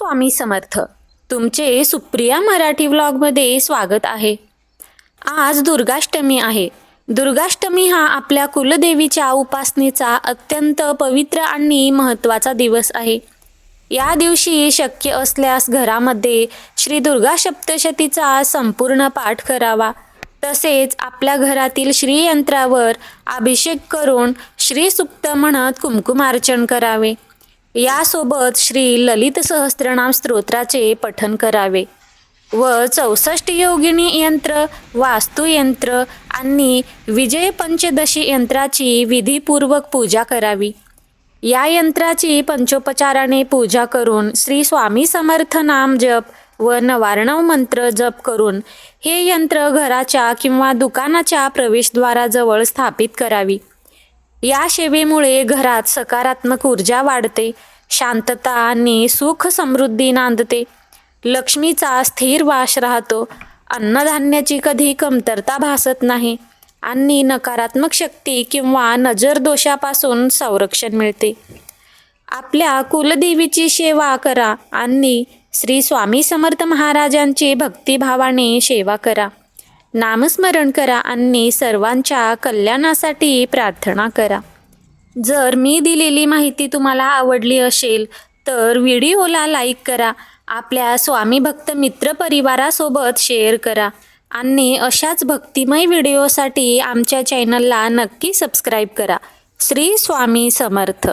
स्वामी समर्थ. तुमचे सुप्रिया मराठी व्लॉगमध्ये स्वागत आहे. आज दुर्गाष्टमी आहे. दुर्गाष्टमी हा आपल्या कुलदेवीच्या उपासनेचा अत्यंत पवित्र आणि महत्त्वाचा दिवस आहे. या दिवशी शक्य असल्यास घरामध्ये श्री दुर्गा सप्तशतीचा संपूर्ण पाठ करावा. तसेच आपल्या घरातील श्रीयंत्रावर अभिषेक करून श्री सुक्त म्हणत कुंकुमार्चन करावे. यासोबत श्री ललित सहस्त्रनाम स्तोत्राचे पठण करावे व 64 योगिनी यंत्र, वास्तुयंत्र आणि विजय पंचदशी यंत्राची विधीपूर्वक पूजा करावी. या यंत्राची पंचोपचाराने पूजा करून श्री स्वामी समर्थ नाम जप व नवार्णव मंत्र जप करून हे यंत्र घराच्या किंवा दुकानाच्या प्रवेशद्वाराजवळ स्थापित करावी. या सेवेमुळे घरात सकारात्मक ऊर्जा वाढते, शांतता आणि सुख समृद्धी नांदते, लक्ष्मीचा स्थिर वास राहतो, अन्नधान्याची कधी कमतरता भासत नाही आणि नकारात्मक शक्ती किंवा नजर दोषापासून संरक्षण मिळते. आपल्या कुलदेवीची सेवा करा आणि श्री स्वामी समर्थ महाराजांची भक्तिभावाने सेवा करा. नामस्मरण करा आणि सर्वांच्या कल्याणासाठी प्रार्थना करा. जर मी दिलेली माहिती तुम्हाला आवडली असेल तर व्हिडिओला लाईक करा, आपल्या स्वामी भक्त मित्र परिवारासोबत शेअर करा आणि अशाच भक्तिमय व्हिडिओसाठी आमच्या चॅनलला नक्की सबस्क्राईब करा. श्री स्वामी समर्थ.